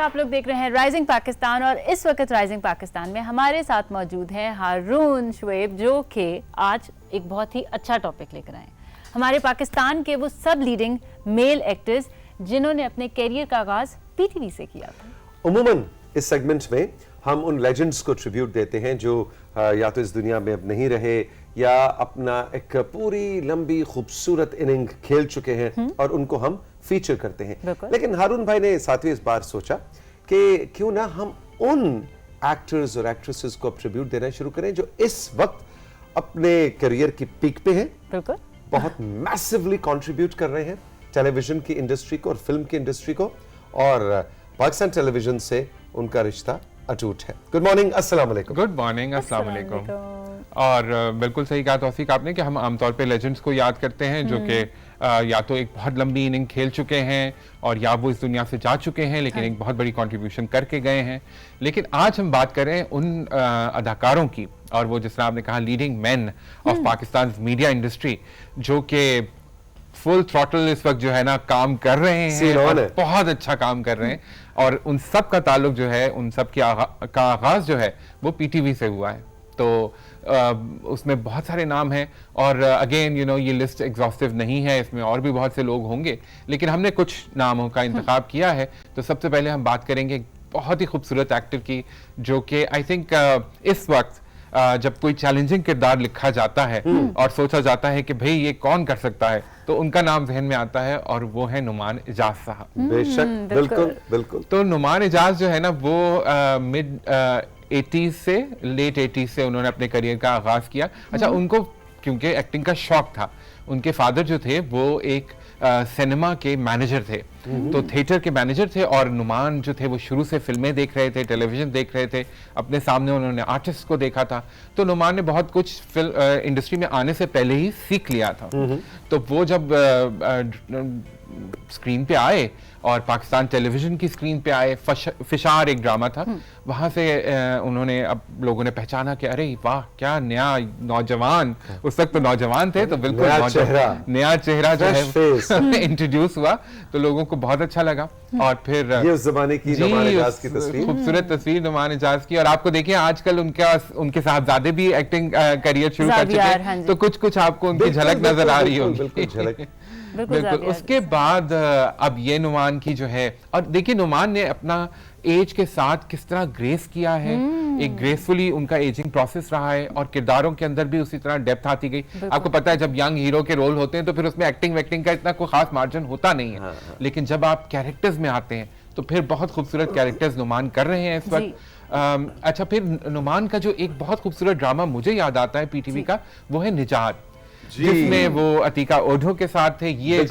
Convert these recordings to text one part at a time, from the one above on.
आप लोग देख रहे हैं राइजिंग पाकिस्तान और इस वक्त राइजिंग पाकिस्तान में हमारे साथ मौजूद हैं हारून शुएब, जो कि आज एक बहुत ही अच्छा टॉपिक लेकर आए हैं। हमारे पाकिस्तान के वो सब लीडिंग मेल एक्टर्स जिन्होंने अपने कैरियर का आगाज पीटीवी से किया था। उमूमन इस सेगमेंट में हम उन लेजेंड्स को ट्रिब्यूट देते हैं जो या तो इस दुनिया में अब नहीं रहे या अपना एक पूरी लंबी खूबसूरत इनिंग खेल चुके हैं और उनको हम फीचर करते हैं। लेकिन हारून भाई ने साथ ही इस बार सोचा कि क्यों ना हम उन एक्टर्स और एक्ट्रेसेस को ट्रिब्यूट देना शुरू करें जो इस वक्त अपने करियर की पीक पे हैं, बहुत मैसिवली कंट्रीब्यूट कर रहे हैं टेलीविजन की इंडस्ट्री को और फिल्म की इंडस्ट्री को, और पाकिस्तान टेलीविजन से उनका रिश्ता अटूट है। गुड मॉर्निंग, अस्सलाम वालेकुम। गुड मॉर्निंग, अस्सलाम वालेकुम। और बिल्कुल सही कहा तौफीक आपने कि हम आमतौर पे लेजेंड्स को याद करते हैं जो कि या तो एक बहुत लंबी इनिंग खेल चुके हैं और या वो इस दुनिया से जा चुके हैं लेकिन एक बहुत बड़ी कंट्रीब्यूशन करके गए हैं। लेकिन आज हम बात करें उन अदाकारों की, और वो जिस तरह आपने कहा leading man of Pakistan media industry, जो कि फुल थ्रॉटल इस वक्त जो है ना काम कर रहे हैं और बहुत अच्छा काम कर रहे हैं, और उन सब का ताल्लुक जो है, उन सब का आगाज जो है वो पीटीवी से हुआ है। तो उसमें बहुत सारे नाम हैं और अगेन ये लिस्ट एग्जॉस्टिव नहीं है, इसमें और भी बहुत से लोग होंगे, लेकिन हमने कुछ नामों का इंतखाब किया है। तो सबसे पहले हम बात करेंगे बहुत ही खूबसूरत एक्टर की, जो कि आई थिंक इस वक्त जब कोई चैलेंजिंग किरदार लिखा जाता है और सोचा जाता है कि भाई ये कौन कर सकता है, तो उनका नाम जहन में आता है और वो है नुमान इजाज साहब। बेशक, बिल्कुल बिल्कुल। तो नुमान इजाज जो है ना वो मिड 80s से लेट 80s से उन्होंने अपने करियर का आगाज किया। अच्छा, उनको क्योंकि एक्टिंग का शौक था, उनके फादर जो थे वो एक सिनेमा के मैनेजर थे, तो थिएटर के मैनेजर थे, और नुमान जो थे वो शुरू से फिल्में देख रहे थे, टेलीविजन देख रहे थे, अपने सामने उन्होंने आर्टिस्ट को देखा था। तो नुमान ने बहुत कुछ इंडस्ट्री में आने से पहले ही सीख लिया था। तो वो जब स्क्रीन पे आए और पाकिस्तान टेलीविजन की स्क्रीन पे आए, फिशार एक ड्रामा था, वहां से उन्होंने, अब लोगों ने पहचाना कि अरे वाह क्या नया नौजवान, उस वक्त तो नौजवान थे, तो बिल्कुल नया चेहरा जो है इंट्रोड्यूस हुआ, तो लोगों को बहुत अच्छा लगा। और फिर ये उस जमाने की नुमान इजाज की तस्वीर, खूबसूरत तस्वीर नुमान इजाज की। और आपको देखिए आजकल उनके साहबजादे भी एक्टिंग करियर शुरू कर चुके हैं, तो कुछ कुछ आपको उनकी झलक नजर आ रही होगी। बिल्कुल। उसके बाद अब ये नुमान की जो है, और देखिए नुमान ने अपना एज के साथ किस तरह ग्रेस किया है, एक ग्रेसफुली उनका एजिंग प्रोसेस रहा है, और किरदारों के अंदर भी उसी तरह डेप्थ आती गई। आपको पता है जब यंग हीरो के रोल होते हैं तो फिर उसमें एक्टिंग का इतना कोई खास मार्जिन होता नहीं है, लेकिन जब आप कैरेक्टर्स में आते हैं तो फिर बहुत खूबसूरत कैरेक्टर्स नुमान कर रहे हैं इस वक्त। अच्छा, फिर नुमान का जो एक बहुत खूबसूरत ड्रामा मुझे याद आता है पीटीवी का, वो है निजात, जिसमें वो अतीका ओढो के साथ थे। ये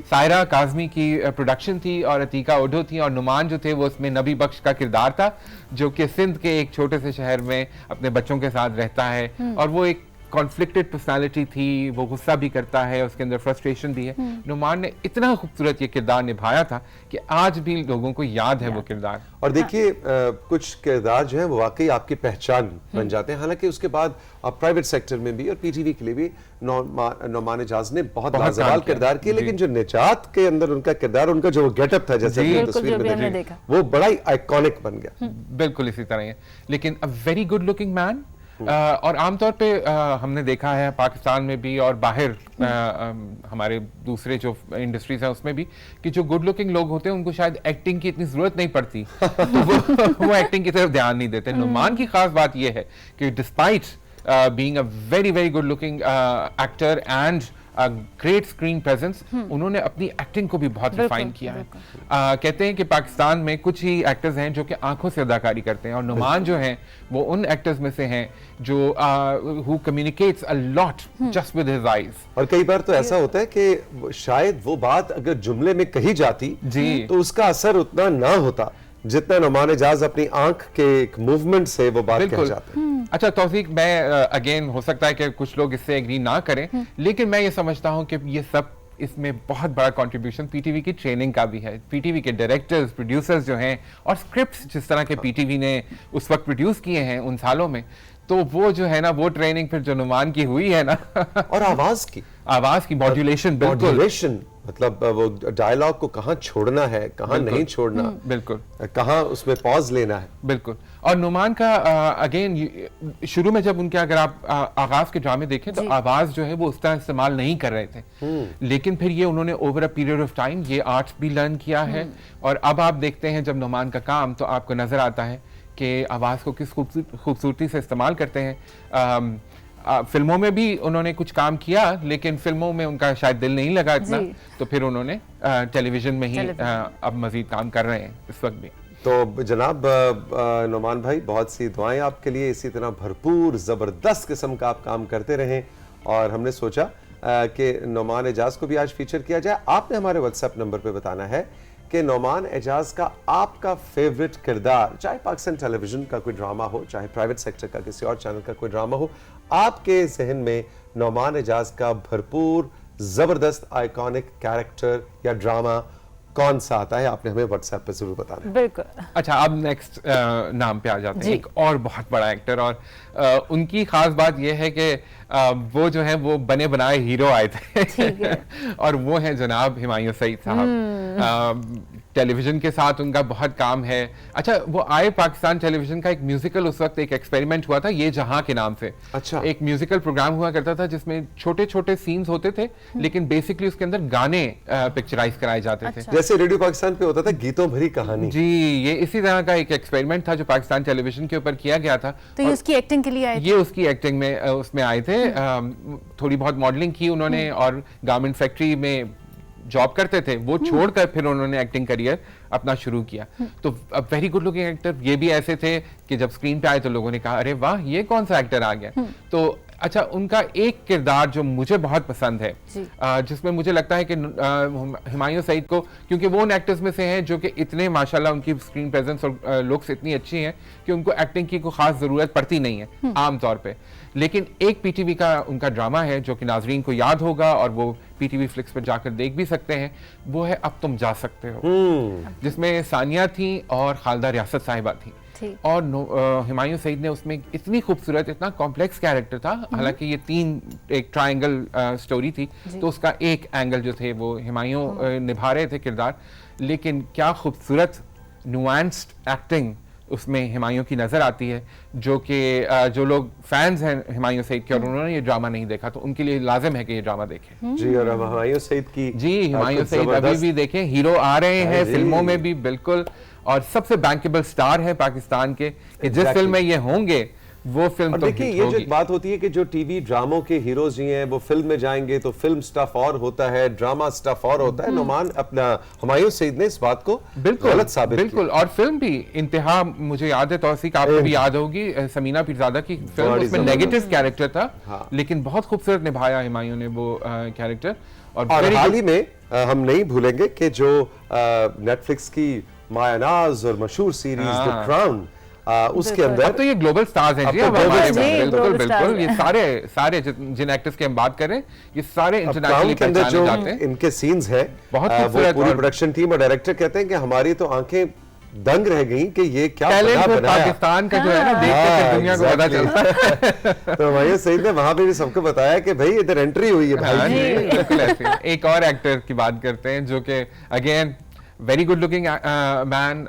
सायरा काज़मी की प्रोडक्शन थी और अतीका ओढो थी, और नुमान जो थे वो उसमें नबी बख्श का किरदार था, जो कि सिंध के एक छोटे से शहर में अपने बच्चों के साथ रहता है, और वो एक कॉन्फ्लिक्टेड पर्सनालिटी थी, वो गुस्सा भी करता है, उसके अंदर फ्रस्ट्रेशन भी है। नुमान ने इतना खूबसूरत ये किरदार निभाया था कि आज भी लोगों को याद है वो किरदार। और देखिए कुछ किरदार जो है वो वाकई आपकी पहचान बन जाते हैं। हालांकि उसके बाद प्राइवेट सेक्टर में भी और पीटीवी के लिए भी नुमान इजाज ने बहुत लाजवाब किरदार किए, लेकिन जो निजात के अंदर उनका किरदार, उनका जो गेटअप था, जैसे तस्वीर में देखा, वो बड़ा ही आइकॉनिक बन गया। बिल्कुल इसी तरह है, लेकिन अ वेरी गुड लुकिंग मैन। और आमतौर पे हमने देखा है पाकिस्तान में भी और बाहर हमारे दूसरे जो इंडस्ट्रीज हैं उसमें भी, कि जो गुड लुकिंग लोग होते हैं उनको शायद एक्टिंग की इतनी जरूरत नहीं पड़ती, तो वो एक्टिंग की तरफ ध्यान नहीं देते। नुमान की खास बात ये है कि despite being a very very good looking actor and great screen presence, उन्होंने अपनी एक्टिंग को भी बहुत रिफाइन किया है। कहते हैं कि पाकिस्तान में कुछ ही एक्टर्स हैं जो कि आंखों से अदाकारी करते हैं, और नुमान जो हैं वो उन एक्टर्स में से हैं जो who communicates a lot just with his eyes. और कई बार तो ऐसा होता है कि शायद वो बात अगर जुमले में कही जाती तो उसका असर उतना ना होता जितना नुमान इजाज अपनी आंख के एक मूवमेंट से वो बात कह जाते हैं। अच्छा तौफीक, मैं अगेन हो सकता है कि कुछ लोग इससे एग्री ना करें, लेकिन मैं ये समझता हूं कि ये सब, इसमें बहुत बड़ा कंट्रीब्यूशन पीटीवी की ट्रेनिंग का भी है। पीटीवी के डायरेक्टर्स, प्रोड्यूसर्स जो हैं, और स्क्रिप्ट्स जिस तरह के पीटीवी ने उस वक्त प्रोड्यूस किए हैं उन सालों में, तो वो जो है ना वो ट्रेनिंग फिर जो नुमान की हुई है ना और आवाज की मॉड्यूलेशन, बिल्कुल मतलब वो डायलॉग को कहाँ छोड़ना है, कहाँ नहीं छोड़ना, बिल्कुल, कहाँ उसमें पॉज लेना है। बिल्कुल। और नुमान का अगेन शुरू में जब उनके अगर आप आगाज के ड्रामे देखें तो आवाज जो है वो उस तरह इस्तेमाल नहीं कर रहे थे, लेकिन फिर ये उन्होंने over a period of time ये आर्ट भी लर्न किया है। और अब आप देखते हैं जब नुमान का काम, तो आपको नजर आता है कि आवाज को किस खूबसूरती से इस्तेमाल करते हैं। फिल्मों में भी उन्होंने कुछ काम किया, लेकिन फिल्मों में उनका शायद दिल नहीं लगा इतना, तो फिर उन्होंने टेलीविजन में ही अब मजीद काम कर रहे हैं इस वक्त भी। तो जनाब नुमान भाई, बहुत सी दुआएं आपके लिए, इसी तरह भरपूर जबरदस्त किस्म का आप काम करते रहें। और हमने सोचा कि नुमान एजाज को भी आज फीचर किया जाए। आपने हमारे व्हाट्सएप नंबर पे बताना है कि नुमान एजाज का आपका फेवरेट किरदार, चाहे पाकिस्तान टेलीविजन का कोई ड्रामा हो, चाहे प्राइवेट सेक्टर का किसी और चैनल का कोई ड्रामा हो, आपके जहन में नुमान एजाज का भरपूर जबरदस्त आइकॉनिक कैरेक्टर या ड्रामा कौन सा आता है, आपने हमें व्हाट्सएप पे जरूर बताना है। बिल्कुल। अच्छा, अब नेक्स्ट नाम पे आ जाते हैं, एक और बहुत बड़ा एक्टर, और उनकी खास बात यह है कि वो जो है वो बने बनाए हीरो आए थे और वो है जनाब हुमायूं सईद साहब। टेलीविजन के साथ उनका बहुत काम है। अच्छा, वो आए पाकिस्तान टेलीविजन का एक म्यूजिकल, उस वक्त एक एक्सपेरिमेंट हुआ था ये जहां के नाम से। अच्छा, एक म्यूजिकल प्रोग्राम हुआ करता था जिसमें छोटे छोटे सीन्स होते थे, लेकिन बेसिकली उसके अंदर गाने पिक्चराइज कराए जाते थे। जैसे रेडियो पाकिस्तान पे होता था गीतों भरी कहानी। जी, ये इसी तरह का एक एक्सपेरिमेंट था जो पाकिस्तान टेलीविजन के ऊपर किया गया था। तो ये उसकी एक्टिंग के लिए आए थे? ये उसकी एक्टिंग में उसमें आए थे। थोड़ी बहुत मॉडलिंग की उन्होंने और गारमेंट फैक्ट्री में जॉब करते थे, वो छोड़कर फिर उन्होंने एक्टिंग करियर अपना शुरू किया। तो वेरी गुड लुकिंग एक्टर। ये भी ऐसे थे कि जब स्क्रीन पे आए तो लोगों ने कहा अरे वाह, ये कौन सा एक्टर आ गया। तो अच्छा, उनका एक किरदार जो मुझे बहुत पसंद है, जिसमें मुझे लगता है कि हुमायूं सईद को, क्योंकि वो उन एक्टर्स में से हैं जो कि इतने माशाल्लाह उनकी स्क्रीन प्रेजेंस और लुक्स इतनी अच्छी हैं कि उनको एक्टिंग की कोई खास जरूरत पड़ती नहीं है आम तौर पे। लेकिन एक पीटीवी का उनका ड्रामा है जो कि नाजरीन को याद होगा और वो पीटीवी फ्लिक्स पर जाकर देख भी सकते हैं, वो है अब तुम जा सकते हो, जिसमें सानिया थी और खालदा रियासत साहिबा थी। और हुमायूं सईद ने उसमें इतनी खूबसूरत, इतना कॉम्प्लेक्स कैरेक्टर था। हालांकि ये एक ट्रायंगल स्टोरी थी, तो उसका एक एंगल जो थे वो हुमायूं निभा रहे थे किरदार, लेकिन क्या खूबसूरत नुआंस्ड एक्टिंग उसमें हुमायूं की नजर आती है, जो कि जो लोग फैंस हैं हुमायूं सईद के और उन्होंने ये ड्रामा नहीं देखा तो उनके लिए लाजिम है कि ये ड्रामा देखें। जी, और हुमायूं सईद की, जी हुमायूं सईद अभी भी देखें, हीरो आ रहे हैं फिल्मों में भी बिल्कुल, और सबसे बैंकेबल स्टार है पाकिस्तान के, जिस फिल्म में ये होंगे वो फिल्म तो देखिए, ये जो एक बात होती है कि जो टीवी ड्रामों के हीरोज ही हैं, वो फिल्म में जाएंगे तो फिल्म स्टफ और होता है, ड्रामा स्टफ और होता है। नुमान अपना हुमायूं सईद ने इस बात को गलत साबित किया। बिल्कुल, और फिल्म भी इंतहा, मुझे याद है तौसीक, आपको भी याद होगी समीना पीरजादा की फिल्म, उसमें नेगेटिव कैरेक्टर था, लेकिन बहुत खूबसूरत निभाया हुमायूं ने वो कैरेक्टर। और हाल ही में हम नहीं भूलेंगे कि जो नेटफ्लिक्स की मायानाज और मशहूर सीरीज द क्राउन, उसके अंदर अब तो ये ग्लोबल स्टार्स हैं जी, अब हमारे बिल्कुल बिल्कुल, ये सारे जिन एक्टर्स की हम बात करें ये सारे इंटरनेशनली पहचाने जाते हैं। इनके सीन्स हैं बहुत खूबसूरत, पूरी प्रोडक्शन टीम और डायरेक्टर कहते हैं कि हमारी तो आंखें दंग रह गई कि ये क्या टैलेंट पाकिस्तान का जो है ना, देख के दुनिया को पता चलता है। तो हुमायूं सईद ने वहां पे भी सबको बताया कि भाई इधर एंट्री हुई है भाई। बिल्कुल ऐसे। एक और एक्टर की बात करते हैं जो कि again very good looking man,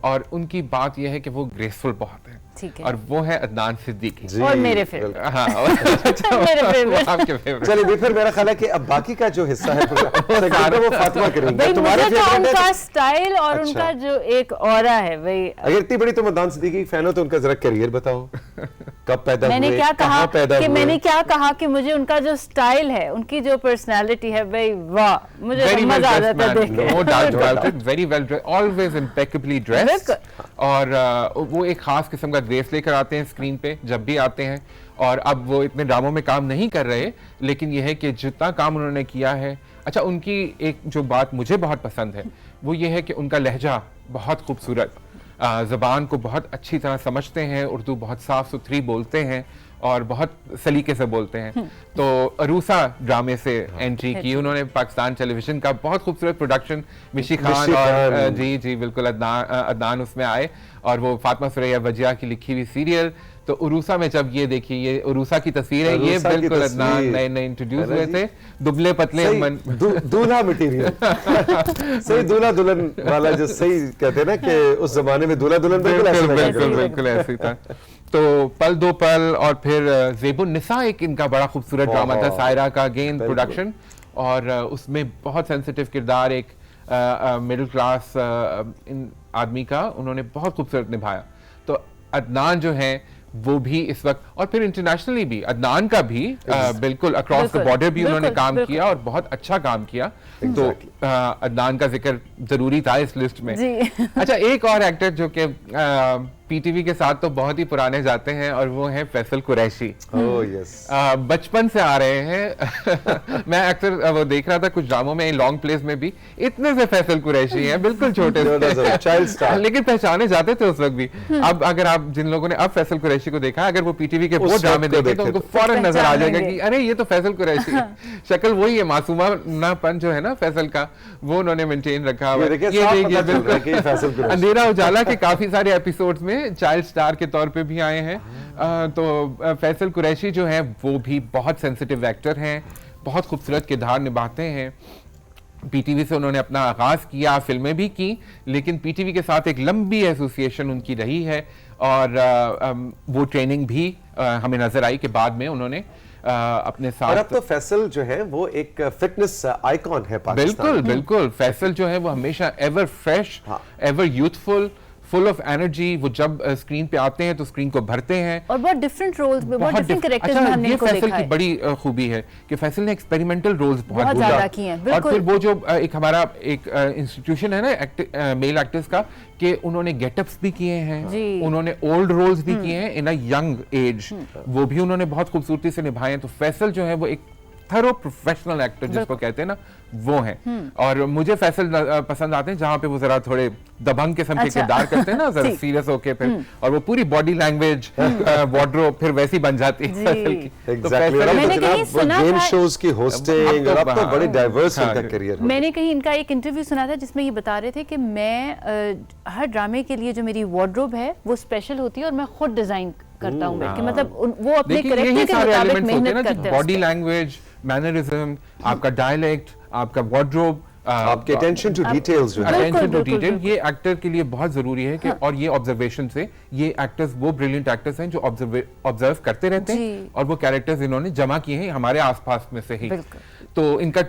और उनकी बात यह है कि वो ग्रेसफुल बहुत है, और वो है अदनान सिद्दीकी। और मेरे फेवरेट। हाँ, मेरे फेवरेट, आपके फेवरेट। चलिए फिर मेरा ख्याल है कि अब बाकी का जो हिस्सा है वो फातिमा करेंगे। तुम्हारे उनका स्टाइल और उनका जो एक ऑरा है भाई। अगर इतनी बड़ी तुम अदनान सिद्दीकी की फैन हो तो उनका जरा करियर बताओ, कब पैदा हुए, मैंने क्या कहा कि मैंने क्या कहा कि मुझे उनका जो स्टाइल है, उनकी जो पर्सनालिटी है भाई, वाह, मुझे मजा आ जाता है देख के। No doubt about it, very well dressed, always impeccably dressed, और वो एक खास किस्म का ड्रेस लेकर आते हैं स्क्रीन पे जब भी आते हैं। और अब वो इतने ड्रामों में काम नहीं कर रहे, लेकिन यह है कि जितना काम उन्होंने किया है। अच्छा, उनकी एक जो बात मुझे बहुत पसंद है वो ये है कि उनका लहजा बहुत खूबसूरत, ज़बान को बहुत अच्छी तरह समझते हैं, उर्दू बहुत साफ सुथरी बोलते हैं, और बहुत सलीके से बोलते हैं। तो अरूसा ड्रामे से एंट्री की उन्होंने, पाकिस्तान टेलीविजन का बहुत खूबसूरत प्रोडक्शन, मिशी खान और जी बिल्कुल अदनान उसमें आए, और वो फातिमा सुरैया वजिया की लिखी हुई सीरियल। तो उरूसा में जब ये देखिए, ये उरूसा की तस्वीर है, ये बिल्कुल अदनान नए इंट्रोड्यूस हुए थे, दुबले पतले दूल्हा मटेरियल सही दूल्हा दुल्हन वाला, जो सही कहते हैं ना कि उस जमाने में दूल्हा दुल्हन बिल्कुल ऐसे था। तो पल दो पल, और फिर ज़ेबुन निसा एक इनका बड़ा खूबसूरत ड्रामा था, सायरा का गेंद प्रोडक्शन, और उसमें बहुत सेंसिटिव किरदार एक मिडिल क्लास आदमी का उन्होंने बहुत खूबसूरत निभाया। तो अदनान जो है वो भी इस वक्त, और फिर इंटरनेशनली भी अदनान का भी बिल्कुल अक्रॉस द बॉर्डर भी उन्होंने काम किया और बहुत अच्छा काम किया। तो अदनान का जिक्र जरूरी था इस लिस्ट में। अच्छा, एक और एक्टर जो कि पीटीवी के साथ तो बहुत ही पुराने जाते हैं, और वो है फैसल कुरैशी। बचपन से आ रहे हैं मैं अक्सर वो देख रहा था कुछ ड्रामों में, लॉन्ग प्लेस में भी इतने से फैसल कुरैशी हैं, बिल्कुल छोटे से लेकिन पहचाने जाते थे उस वक्त भी। अब अगर आप जिन लोगों ने अब फैसल कुरैशी को देखा, अगर वो पीटीवी के वो ड्रामे देखे तो उनको फौरन नजर आ जाएगा कि अरे ये तो फैसल कुरैशी है। शक्ल वही है, मासूमानापन जो है ना फैसल का, वो उन्होंने मेंटेन रखा हुआ है। अंधेरा उजाला के काफी सारे एपिसोड्स में चाइल्ड स्टार के तौर पे भी आए हैं। तो फैसल कुरैशी जो है वो भी बहुत सेंसिटिव एक्टर हैं, बहुत खूबसूरत किरदार निभाते हैं। पीटीवी से उन्होंने अपना आगाज किया, फिल्में भी की, लेकिन पीटीवी के साथ एक लंबी एसोसिएशन उनकी रही है, और वो ट्रेनिंग भी हमें नजर आई कि बाद में उन्होंने अपने साथ। और अब तो फैसल जो है वो एक फिटनेस आइकॉन है पाकिस्तान। बिल्कुल फैसल जो है वो हमेशा ever fresh, ever youthful, full of energy. वो जब स्क्रीन पे आते हैं तो स्क्रीन को भरते हैं, और बहुत डिफरेंट रोल्स में, बहुत डिफरेंट कैरेक्टर्स में हमने इनको देखा है। फैसल की बड़ी खूबी है कि फैसल ने एक्सपेरिमेंटल रोल्स बहुत ज्यादा किए हैं। और फिर वो जो एक हमारा एक इंस्टीट्यूशन है ना मेल एक्टर्स का, कि उन्होंने गेटअप्स भी किए हैं, उन्होंने ओल्ड रोल्स भी किए हैं इन अ यंग एज, वो भी उन्होंने बहुत खूबसूरती से निभाए हैं। तो फैसल जो है वो एक थरो प्रोफेशनल एक्टर जिसको कहते हैं ना, वो है। और मुझे फैसल पसंद आते हैं जहां पे वो जरा थोड़े दबंग किस्म के किरदार करते हैं ना, जरा सीरियस होके फिर, और वो पूरी बॉडी लैंग्वेज, वार्डरोब फिर वैसी बन जाती है फैसल की। मैंने कहीं सुना गेम शोज की होस्टिंग, और अब तो बड़ी डाइवर्स इनका करियर है। मैंने कहीं इनका एक इंटरव्यू सुना था जिसमें ये बता रहे थे कि मैं हर ड्रामे के लिए जो मेरी वार्डरोब है वो स्पेशल होती है, और मैं खुद डिजाइन करता हूँ, कि मतलब वो अपने कैरेक्टर के मुताबिक मेहनत करते हैं। बॉडी लैंग्वेज, मैनरिज्म, आपका डायलेक्ट, आपका वार्डरोब, आपके attention to details, attention to detail, ये एक्टर के लिए बहुत जरूरी है कि और ये ऑब्जर्वेशन से, ये एक्टर्स वो ब्रिलियंट एक्टर्स हैं जो ऑब्जर्व करते रहते हैं, और वो कैरेक्टर्स इन्होंने जमा किए हैं हमारे आसपास में से ही। तो इनका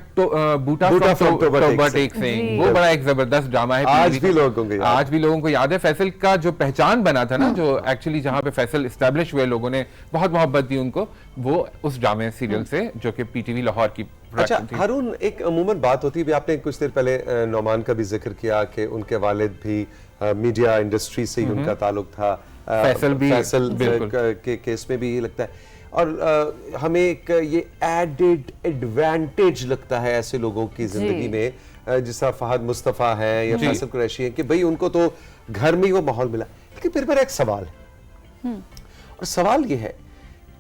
बूटा फ्रॉम टोबा टेक सिंह, वो बड़ा एक जबरदस्त ड्रामा है, आज भी लोगों को याद है। फैसल का जो पहचान बना था ना, जो एक्चुअली जहां पे फैसल एस्टैब्लिश हुए, लोगों ने बहुत मोहब्बत दी उनको, वो उस ड्रामे सीरियल से, जो कि पीटीवी लाहौर की। अच्छा हारून, एक अमूमन बात होती है, आपने कुछ देर पहले नौमान का भी जिक्र किया कि उनके वालिद भी मीडिया इंडस्ट्री से ही उनका ताल्लुक था, फैसल के केस में भी ये लगता है। और हमें एक ये एडेड एडवांटेज लगता है ऐसे लोगों की जिंदगी में, जैसा फहद मुस्तफा है या फैसल कुरैशी है, कि भाई उनको तो घर में ही वो माहौल मिला। लेकिन फिर मेरा एक सवाल है, और सवाल ये है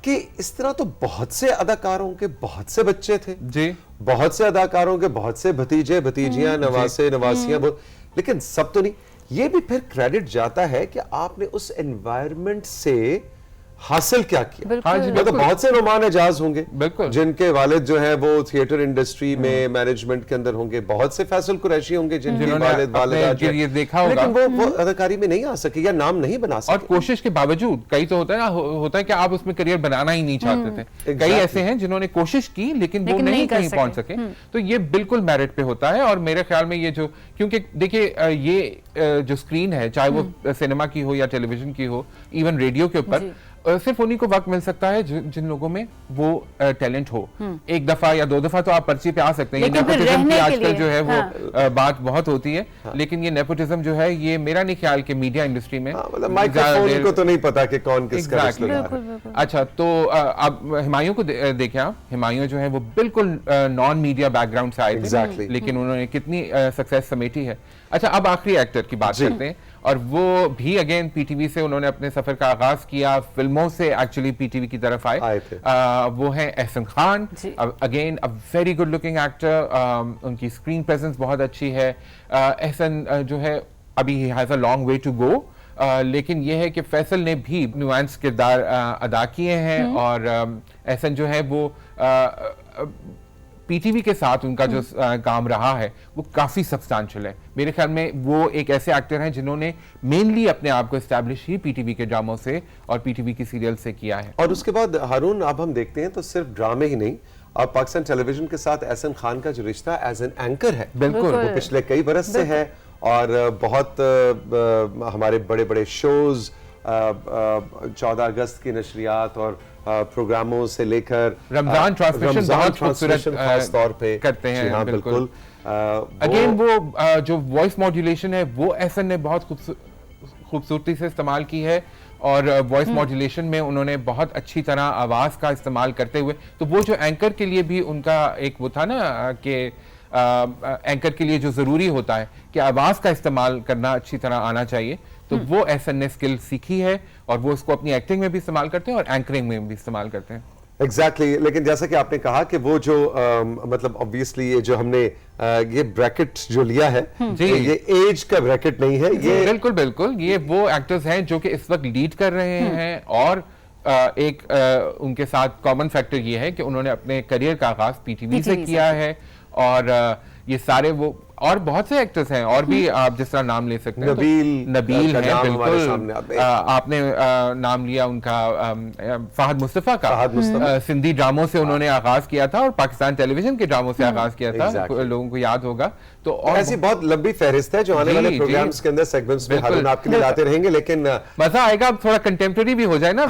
कि इस तरह तो बहुत से अदाकारों के बहुत से बच्चे थे जी, बहुत से अदाकारों के बहुत से भतीजे भतीजियां, नवासे नवासियां, लेकिन सब तो नहीं। ये भी फिर क्रेडिट जाता है कि आपने उस एनवायरनमेंट से हासिल क्या किया। हाँ जी, तो बहुत से नुमान एजाज होंगे जिनके वालिद जो है वो थिएटर इंडस्ट्री में मैनेजमेंट के अंदर होंगे, बहुत से फैसल कुरैशी होंगे जिनके वालिद ये देखा होगा, लेकिन वो अदाकारी में नहीं आ सके या नाम नहीं बना सके। और कोशिश के बावजूद, कई तो होता है ना, होता है कि आप उसमें करियर बनाना ही नहीं चाहते थे, कई ऐसे हैं जिन्होंने कोशिश की लेकिन वो नहीं कहीं पहुंच सके। तो ये बिल्कुल मेरिट पे होता है। और मेरे ख्याल में ये जो, क्योंकि देखिए ये जो स्क्रीन है, चाहे वो सिनेमा की हो या टेलीविजन की हो, इवन रेडियो के ऊपर, सिर्फ उन्हीं को वक्त मिल सकता है जिन लोगों में वो टैलेंट हो। एक दफा या दो दफा तो आप पर्ची पे आ सकते हैं। नेपोटिज्म की आजकल जो है वो बात बहुत होती है, लेकिन ये नेपोटिज्म जो है, ये मेरा नहीं ख्याल कि मीडिया इंडस्ट्री में माइक्रोफोन को तो नहीं पता कि कौन किसका है। अच्छा, तो अब हुमायूं को देखें आप, हुमायूं जो है वो बिल्कुल नॉन मीडिया बैकग्राउंड से आए थे, लेकिन उन्होंने कितनी सक्सेस समेटी है। अच्छा, अब आखिरी एक्टर की बात करते हैं, और वो भी अगेन पीटीवी से उन्होंने अपने सफर का आगाज किया, फिल्मों से एक्चुअली पीटीवी की तरफ आए थे। वो हैं Ehsan Khan, again a very good looking actor, उनकी स्क्रीन प्रेजेंस बहुत अच्छी है। एहसन जो है अभी ही has a long way to go, लेकिन यह है कि फैसल ने भी नुआंस किरदार अदा किए हैं और एहसन जो है वो पीटीवी के साथ उनका जो काम रहा है वो काफी सब्सटेंशियल है। मेरे ख्याल में वो एक ऐसे एक्टर हैं जिन्होंने मेनली अपने आप को एस्टैब्लिश ही पीटीवी के ड्रामों से और पीटीवी की सीरियल से किया है। और उसके बाद हारून, अब हम देखते हैं तो सिर्फ ड्रामे ही नहीं, अब पाकिस्तान टेलीविजन के साथ एहसन खान का जो रिश्ता एज एन एंकर है, बिल्कुल वो पिछले कई बरस से है और बहुत हमारे बड़े बड़े शोज 14 अगस्त की नशरियात और प्रोग्रामों से लेकर रमजान ट्रांसमिशन बहुत खूबसूरत खास तौर पे करते हैं। हाँ, बिल्कुल। अगेन वो जो वॉइस मॉड्यूलेशन है वो एहसन ने बहुत खूबसूरती से इस्तेमाल की है और वॉइस मॉड्यूलेशन में उन्होंने बहुत अच्छी तरह आवाज का इस्तेमाल करते हुए, तो वो जो एंकर के लिए भी उनका एक वो था ना कि एंकर के लिए जो जरूरी होता है कि आवाज का इस्तेमाल करना अच्छी तरह आना चाहिए, तो वो एहसन ने स्किल सीखी है और वो उसको अपनी एक्टिंग में भी इस्तेमाल करते हैं और एंकरिंग में भी इस्तेमाल करते हैं। एग्जैक्टली लेकिन जैसा कि आपने कहा कि वो जो मतलब ऑब्वियसली ये जो हमने ये ब्रैकेट जो लिया है ये एज का ब्रैकेट नहीं है, ये बिल्कुल बिल्कुल ये वो एक्टर्स हैं जो कि इस वक्त लीड कर रहे हैं और एक उनके साथ कॉमन फैक्टर ये है कि उन्होंने अपने करियर का आगाज पीटीवी से किया है और ये सारे वो और बहुत से एक्टर्स हैं और भी आप जिस तरह नाम ले सकते हैं, नबील है बिल्कुल, आपने नाम लिया उनका फहद मुस्तफा का, सिंधी ड्रामों से उन्होंने आगाज किया था और पाकिस्तान टेलीविजन के ड्रामों से आगाज किया था, लोगों को याद होगा। तो और ऐसी बहुत लंबी फहरिस्त है जो आने वाले प्रोग्राम्स के अंदर सेगमेंट्स में हारून आपके लिए लाते रहेंगे, लेकिन मजा आएगा अब थोड़ा कंटेम्प्रेरी भी हो जाए ना,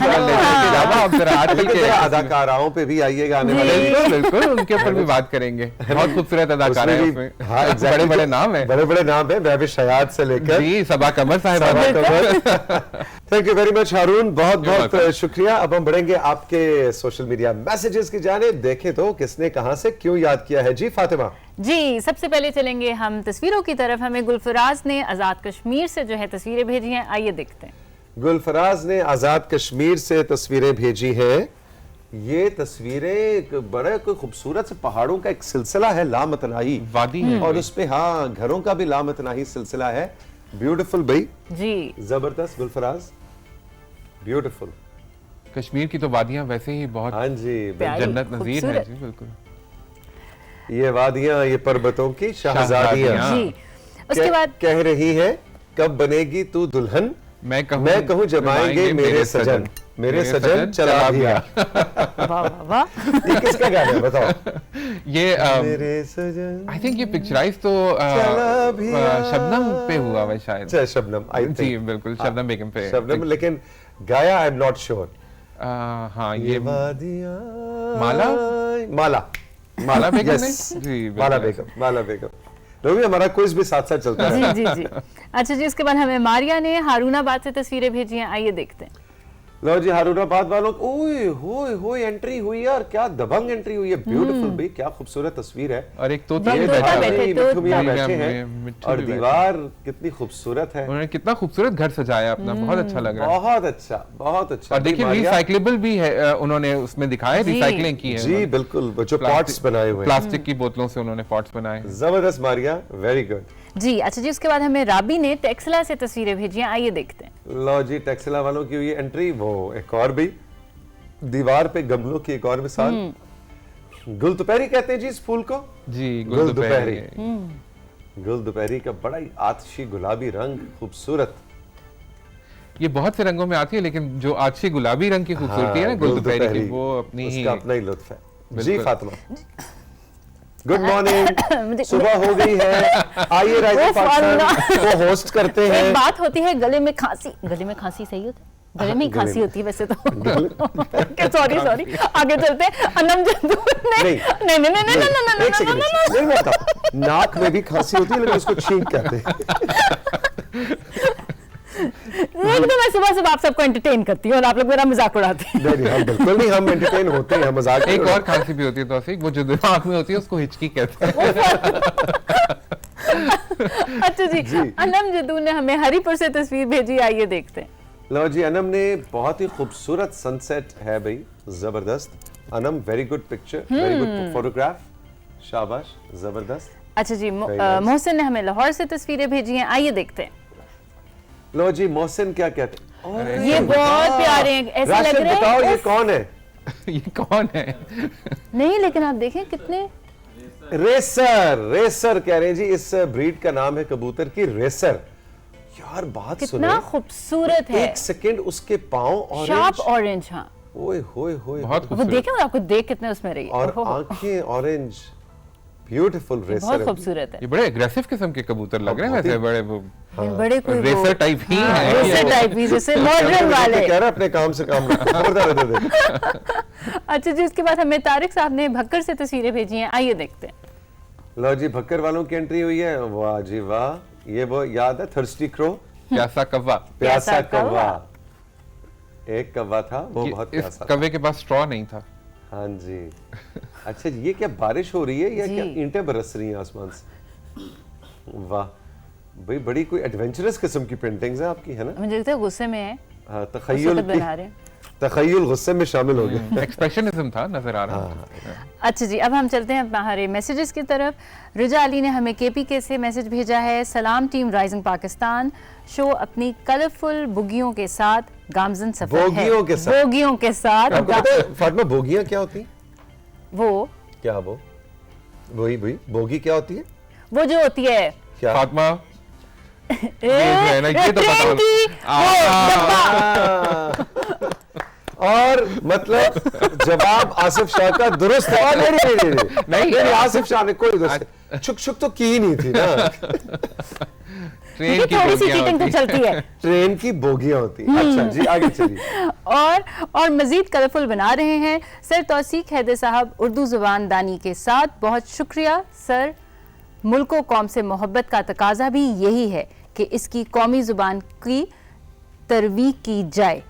अदाकाराओं पे भी आइएगा आने वाले, बिल्कुल उनके ऊपर भी बात करेंगे, बहुत खूबसूरत अदाकार है उसमें, बड़े बड़े नाम है, बड़े बड़े नाम है, महविश हयात से लेकर जी सबा कमर साहिबा। थैंक यू वेरी मच हारून, बहुत बहुत शुक्रिया। अब हम बढ़ेंगे आपके सोशल मीडिया मैसेजेस की जानिब, देखें तो किसने कहां से क्यों याद किया है। जी फातिमा जी, सबसे पहले चलेंगे हम तस्वीरों की तरफ। हमें गुलफराज ने आजाद कश्मीर से जो है तस्वीरें भेजी हैं, आइए देखते हैं। गुलफराज ने आजाद कश्मीर से तस्वीरें भेजी हैं। ये तस्वीरें बड़े कोई खूबसूरत से पहाड़ों का एक सिलसिला है, लामतनाही वादी है और उस पे हाँ घरों का भी लामतनाही सिलसिला है। ब्यूटीफुल भाई जी, जबरदस्त गुलफराज, ब्यूटीफुल। कश्मीर की तो वादियां वैसे ही बहुत हाँ जी जन्नत नजीर है जी, बिल्कुल। ये वादियां, ये पर्वतों की शहजादियां जी। उसके बाद कह रही है कब बनेगी तू दुल्हन, मैं कहूँ जमाएंगे मेरे सजन, मेरे सजन चला भी आ। वाह वाह, ये किसका गाना है बताओ? ये मेरे सजन आई थिंक ये पिक्चराइज तो शबनम पे हुआ है शायद। अच्छा शबनम, आई थिंक जी बिल्कुल शबनम बेगम पे शबनम, लेकिन गाया आई एम नॉट श्योर। हाँ ये वादियां माला माला बेगम ने जी, माला बेगम। रवि हमारा क्विज भी साथ साथ चलता है। जी जी जी। अच्छा जी, उसके बाद हमें मारिया ने हारूनाबाद से तस्वीरें भेजी हैं, आइए देखते हैं। लो जी हारूनाबाद वालों, ओए होए होए एंट्री हुई यार, क्या दबंग एंट्री हुई है, ब्यूटीफुल भाई, क्या खूबसूरत तस्वीर है। और एक तोता बैठे हैं और दीवार कितनी खूबसूरत है, उन्होंने कितना खूबसूरत घर सजाया अपना, बहुत अच्छा लग रहा है, बहुत अच्छा बहुत अच्छा। और देखिए रिसाइक्लेबल भी है, उन्होंने उसमें दिखाया रिसाइकलिंग की है जी बिल्कुल, जो पॉट्स बनाए हुए प्लास्टिक की बोतलों से उन्होंने पॉट्स बनाए, जबरदस्त मारिया, वेरी गुड जी। अच्छा जी, उसके बाद हमें राबी ने टेक्सला से तस्वीरें भेजी हैं, आइए देखते हैं। लो जी टेक्सला वालों की हुई एंट्री, वो एक और भी दीवार पे गमलों की एक और मिसाल, गुल दोपहरी कहते हैं जी इस फूल को जी, गुल दोपहरी। गुल दोपहरी का बड़ा ही आतिशी गुलाबी रंग, खूबसूरत। ये बहुत से रंगों में आती है, लेकिन जो आतिशी गुलाबी रंग की खूबसूरती है ना गुल दोपहरी की, वो अपनी उसका अपना ही लुत्फ है। जी फातिमा गुड मॉर्निंग, सुबह हो गई है, आइए राइजिंग पाकिस्तान को होस्ट करते हैं। एक बात होती है गले में खांसी सही होती है, गले में ही खांसी होती है वैसे तो। सॉरी आगे चलते हैं। अनम जंदू नहीं बताओ, नाक में भी खांसी होती है लेकिन उसको छींक कहते हैं। एक तो मैं सुबह आप सबको एंटरटेन करती हूँ और आप लोग मेरा मजाक उड़ाते हैं। नहीं हम बिल्कुल नहीं, हम एंटरटेन होते हैं, मजाक। एक और खांसी भी होती है तो वो जो दिमाग में होती है उसको हिचकी कहते हैं। अच्छा जी, अनम जदू ने हमें हरिपुर से तस्वीर भेजी, आइए देखते हैं। लो जी, अनम ने बहुत ही खूबसूरत सनसेट है भाई, जबरदस्त। Anam, very good picture, very good photograph, शाबाश, जबरदस्त। अच्छा जी, मोहसिन ने हमें लाहौर से तस्वीरें भेजी हैं, आइए देखते हैं। लो जी, मोहसिन क्या कहते हैं? ये बहुत प्यारे हैं, ऐसे लग रहे हैं। बताओ ये कौन है? ये कौन है? नहीं, लेकिन आप देखें कितने रेसर कह रहे हैं जी, इस ब्रीड का नाम है कबूतर की रेसर। यार बात सुने, कितना खूबसूरत है। एक सेकंड, उसके पाँव ऑरेंज, शार्प ऑरेंज। हाँ, ओए होए होए, बहुत वो देखें, आपको देख कितने उसमें रही है, और आंखें ऑरेंज, ब्यूटीफुल रेसर, बहुत खूबसूरत है। ये बड़े एग्रेसिव किस्म के कबूतर लग रहे हैं वैसे, बड़े वो बड़े कोई रेसर टाइप ही हैं। रेसर टाइप ही, जैसे मॉडर्न वाले। कह रहा अपने काम से काम खबरदार दे। अच्छा जी, उसके बाद हमें तारिक साहब ने भक्कर से तस्वीरें भेजी हैं, आइए देखते हैं। लो जी, भक्कर वालों की एंट्री हुई है, वाह जी वाह। ये वो याद है थर्स्टी क्रो, प्यासा कौवा, प्यासा कौवा। एक कौवा था वो बहुत प्यासा, इस कौवे के पास स्ट्रॉ नहीं था। हाँ जी। अच्छा, ये क्या बारिश हो रही है या जी। क्या ईंटें बरस रही हैं आसमान से? वाह भाई, बड़ी कोई एडवेंचरस किस्म की पेंटिंग्स है आपकी, है ना? मुझे लगता है गुस्से में है, हाँ, तखय्युल बना रहे हैं। तखय्युल गुस्से में शामिल हो गया। एक्सप्रेशनिज्म था, नजर आ रहा है। अच्छा जी, अब हम चलते हैं हमारे मैसेजेस की तरफ। रिजा अली ने हमें केपीके से मैसेज भेजा है। सलाम टीम राइजिंग पाकिस्तान, शो अपनी कलरफुल बुगियों के साथ गामजन सफर है। बोगियों के साथ, बोगियों के साथ। आपको पता है फातिमा, बोगियां क्या होती हैं? वो क्या वो वही बोगी क्या होती है? वो जो होती है क्या? फातिमा, ये तो पता और मतलब जवाब आसिफ शाह का दुरुस्त है। नहीं, आसिफ शाह ने कोई छुक छुक तो की ही नहीं थी ना। ट्रेन की थोड़ी सी चीटिंग तो चलती है। ट्रेन की बोगियां होती। अच्छा जी, आगे चलिए। और मजीद कलरफुल बना रहे हैं सर तौसीक हैदर साहब, उर्दू जुबान दानी के साथ। बहुत शुक्रिया सर। मुल्को कौम से मोहब्बत का तकाजा भी यही है कि इसकी कौमी जुबान की तरवीज की जाए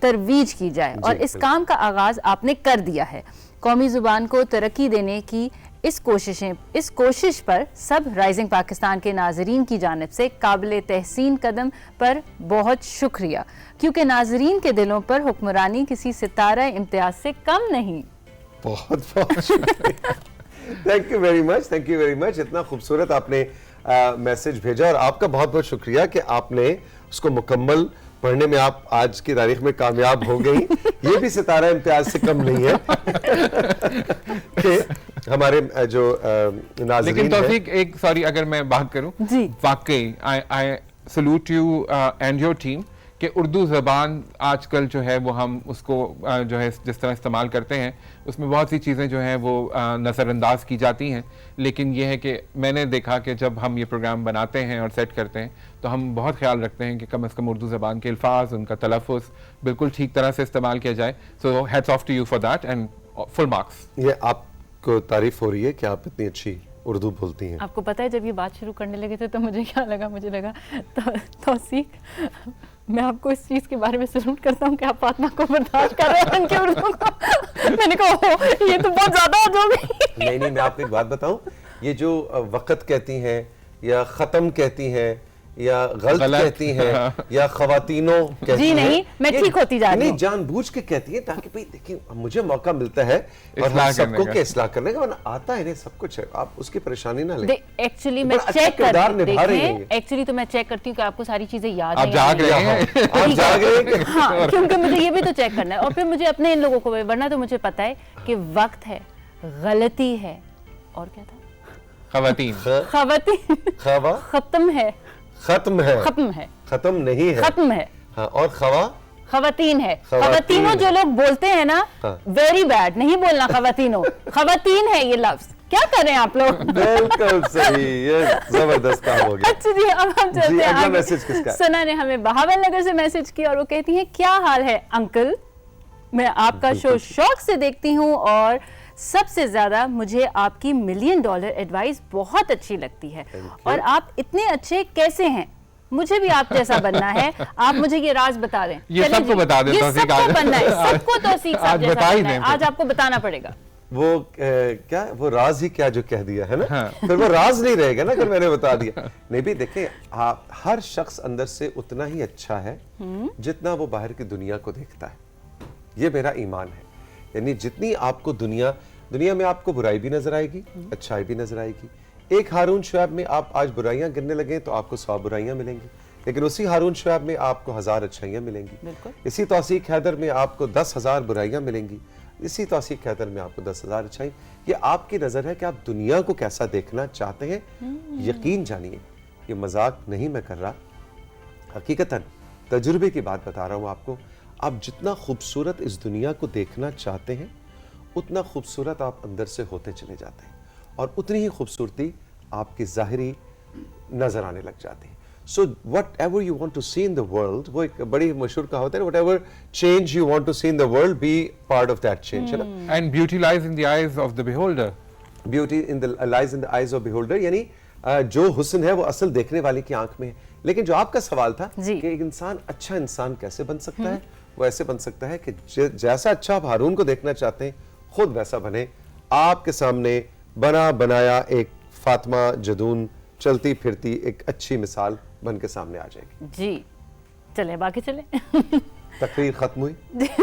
तरवीज की जाए और इस काम का आगाज आपने कर दिया है। कौमी जुबान को तरक्की देने की इस कोशिश पर सब राइजिंग पाकिस्तान के नाजरीन की जानिब से काबिल तहसीन कदम पर बहुत शुक्रिया, क्योंकि नाजरीन के दिलों पर हुक्मरानी किसी सितारा इम्तियाज से कम नहीं। बहुत बहुत शुक्रिया। Thank you very much, thank you very much. इतना खूबसूरत आपने मैसेज भेजा और आपका बहुत बहुत शुक्रिया कि आपने उसको मुकम्मल पढ़ने में आप आज की तारीख में कामयाब हो गई। ये भी सितारा इम्तियाज से कम नहीं है कि हमारे जो नाज़रीन, लेकिन तौफीक एक, सॉरी अगर मैं बात करूं, वाकई I salute you and your team कि उर्दू ज़बान आजकल जो है वो हम उसको जो है जिस तरह इस्तेमाल करते हैं उसमें बहुत सी चीज़ें जो हैं वो नज़रअंदाज की जाती हैं, लेकिन ये है कि मैंने देखा कि जब हम ये प्रोग्राम बनाते हैं और सेट करते हैं तो हम बहुत ख्याल रखते हैं कि कम से कम उर्दू ज़बान के अल्फाज, उनका तलफ़ुज़ बिल्कुल ठीक तरह से इस्तेमाल किया जाए। So hats off to you for that and full marks. ये आपको तारीफ हो रही है कि आप इतनी अच्छी उर्दू बोलती हैं। आपको पता है जब ये बात शुरू करने लगे थे तो मुझे क्या लगा, मुझे लगा तौसीक मैं आपको इस चीज के बारे में सल्यूट करता हूँ कि आप फातिमा को बर्दाश्त कर रहे हैं उनके उर्दू को। मैंने कहा ये तो बहुत ज्यादा हो गई। नहीं, मैं आपको एक बात बताऊं, ये जो वक़्त कहती हैं या ख़त्म कहती हैं या गलत कहती हैं या ख़वातीनों कहती हैं, जी नहीं, मैं ठीक होती जा रही हूं। नहीं, जानबूझ के कहती हैं ताकि भाई देखिए मुझे मौका मिलता है और हम सबको के इस्लाह करने का, वरना आता है नहीं सब कुछ है, आप उसकी परेशानी ना लें। एक्चुअली मैं चेक करती हूं, एक्चुअली तो मैं चेक करती हूँ कि आपको सारी चीजें याद हैं, आप जाग रहे हैं। हाँ, क्योंकि मुझे ये भी तो चेक करना है और फिर मुझे अपने इन लोगों को, वरना तो मुझे पता है कि वक्त है, गलती है और क्या था, खवातीन, खत्म है, खत्म नहीं है, खत्म है। हाँ, और खवातीन है। खवातीनों जो लोग बोलते हैं ना, वेरी बैड, नहीं बोलना खवातीनों, खवातीन है ये लफ्ज। क्या कर रहे हैं आप लोग? बिल्कुल सही, ये जबरदस्त काम हो गया। अच्छा जी, अब हम चलते हैं अगला मैसेज किसका? सना ने हमें बहावल नगर से मैसेज किया और वो कहती हैं, क्या हाल है अंकल, मैं आपका शो शौक से देखती हूँ और सबसे ज्यादा मुझे आपकी $1 मिलियन एडवाइस बहुत अच्छी लगती है और आप इतने अच्छे कैसे हैं? मुझे भी आप जैसा बनना है, आप मुझे ये राज बता दें। ये सबको बता दें, ये सबको बनना है, सबको तौसीक साहब जैसा बनना है। आज आपको बताना पड़ेगा। क्या वो राज ही क्या जो कह दिया है ना। हाँ। फिर वो राज नहीं रहेगा ना अगर मैंने बता दिया। नहीं भी देखें, हर शख्स अंदर से उतना ही अच्छा है जितना वो बाहर की दुनिया को देखता है। ये मेरा ईमान है। यानी जितनी आपको दुनिया में आपको बुराई भी नजर आएगी, अच्छाई भी नजर आएगी। एक हारून शुएब में आप आज बुराइयां गिनने लगे तो आपको 100 बुराइयां मिलेंगी, लेकिन उसी हारून शुएब में आपको 1000 अच्छाइयां मिलेंगी। इसी तौसीक हैदर में आपको 10,000 बुराइयां मिलेंगी, इसी तौसीक हैदर में आपको 10,000 अच्छाई। ये आपकी नजर है कि आप दुनिया को कैसा देखना चाहते हैं। यकीन जानिए, ये मजाक नहीं मैं कर रहा, हकीकतन तजुर्बे की बात बता रहा हूं आपको। आप जितना खूबसूरत इस दुनिया को देखना चाहते हैं, उतना खूबसूरत आप अंदर से होते चले जाते हैं, और उतनी ही खूबसूरती आपकी ज़ाहिरी नजर आने लग जाती है। So whatever you want to see in the world, वो एक बड़ी मशहूर कहावत है, whatever change you want to see in the world, be part of that change, है ना? And beauty lies in the eyes of the beholder. Beauty lies in the eyes of beholder, यानी जो हुस्न है वो असल देखने वाले की आंख में है। लेकिन जो आपका सवाल था कि एक इंसान अच्छा इंसान कैसे बन सकता है, वो ऐसे बन सकता है कि जैसा अच्छा आप हारून को देखना चाहते हैं, खुद वैसा बने। आपके सामने बना बनाया एक फातिमा जदून चलती फिरती एक अच्छी मिसाल बन के सामने आ जाएगी। जी चले बाकी चले। तकरीर खत्म हुई,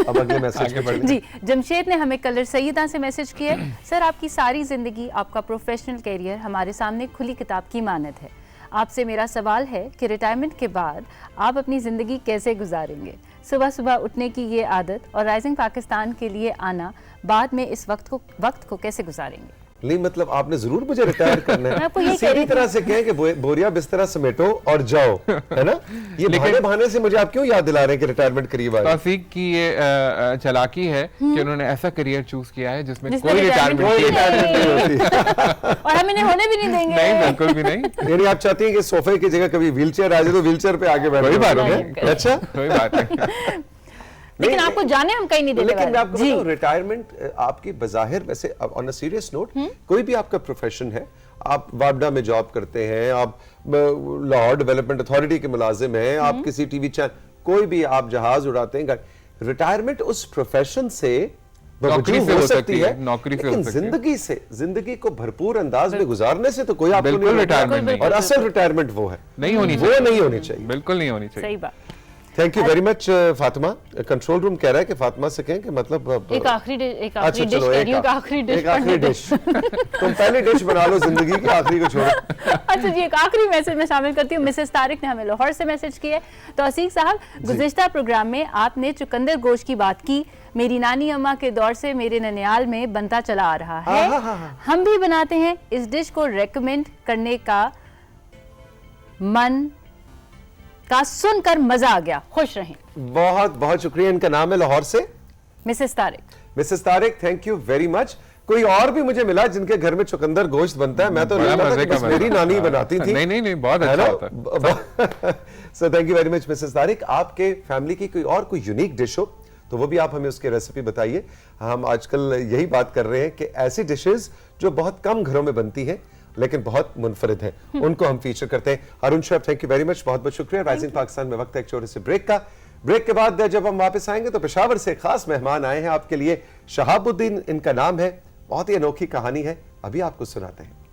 अब अगले मैसेज पे चलें। जी, जमशेद ने हमें कलर सईदा से मैसेज किया है, सर आपकी सारी जिंदगी, आपका प्रोफेशनल कैरियर हमारे सामने खुली किताब की मानद है। आपसे मेरा सवाल है कि रिटायरमेंट के बाद आप अपनी ज़िंदगी कैसे गुजारेंगे? सुबह सुबह उठने की ये आदत और राइजिंग पाकिस्तान के लिए आना, बाद में इस वक्त को कैसे गुजारेंगे? नहीं, मतलब आपने जरूर मुझे रिटायर करना है। सीधी तरह से कहें कि बोरिया बिस्तरा समेटो और जाओ, है ना? ये बहाने से मुझे आप क्यों याद दिला रहे हैं कि रिटायरमेंट करीब आ रही है? तौसीक की ये चालाकी है कि उन्होंने ऐसा करियर चूज किया है जिसमें कोई रिटायरमेंट नहीं होती और हम इन्हें होने भी नहीं देंगे। नहीं, बिल्कुल भी नहीं। यानी आप चाहती हैं कि सोफे की जगह कभी व्हीलचेयर आ जाए तो व्हीलचेयर पे आगे बैठो। कोई बात नहीं। अच्छा, कोई बात नहीं। लेकिन आपको जाने हम कहीं नहीं देने वाले। लेकिन मैं आपको बताऊं, रिटायरमेंट आपकी बजाहिर, वैसे ऑन अ सीरियस नोट, कोई भी आपका प्रोफेशन है, आप वापडा में जॉब करते हैं, आप लाहौर डेवलपमेंट अथॉरिटी के मुलाजिम हैं, आप किसी टीवी चैनल, कोई भी आप जहाज उड़ाते हैं, रिटायरमेंट उस प्रोफेशन से नौकरी से हो सकती है, लेकिन जिंदगी को भरपूर अंदाज में गुजारने से तो कोई आपको नहीं रिटायरमेंट। और असल रिटायरमेंट वो है, नहीं होनी चाहिए, बिल्कुल नहीं होनी चाहिए। सही बात। Thank you very much Fatima. Control room कह रहा है कि फातिमा से कहें कि मतलब एक आखिरी डिश तुम पहले डिश बना लो जिंदगी की, आखिरी को छोड़ो। अच्छा जी, एक आखिरी मैसेज मैं शामिल करती हूँ। मिसेस तारिक ने हमें लाहौर से मैसेज किया है। तो असीक साहब, गुज़िश्ता प्रोग्राम में आपने चुकंदर गोश्त की बात की। मेरी नानी अम्मा के दौर से मेरे ननियाल में बनता चला आ रहा है। हम भी बनाते हैं। इस डिश को रेकमेंड करने का मन का सुनकर मजा आ गया। खुश रहें। बहुत बहुत शुक्रिया। इनका नाम है लाहौर से Mrs Tariq. Mrs Tariq, thank you very much. कोई और भी मुझे मिला जिनके घर में चुकंदर गोश्त बनता है? मैं तो मेरी नानी बनाती थी। नहीं, बहुत अच्छा होता है। So thank you very much Mrs Tariq. आपके फैमिली की कोई यूनिक डिश हो तो वो भी आप हमें उसकी रेसिपी बताइए। हम आजकल यही बात कर रहे हैं कि ऐसी डिशेस जो बहुत कम घरों में बनती हैं लेकिन बहुत मुनफरिद है, उनको हम फीचर करते हैं। Haroon Shoaib, thank you very much, बहुत बहुत शुक्रिया। राइजिंग पाकिस्तान में वक्त है एक छोटे से ब्रेक का। ब्रेक के बाद जब हम वापस आएंगे तो पेशावर से खास मेहमान आए हैं आपके लिए। शहाबुद्दीन इनका नाम है, बहुत ही अनोखी कहानी है, अभी आपको सुनाते हैं।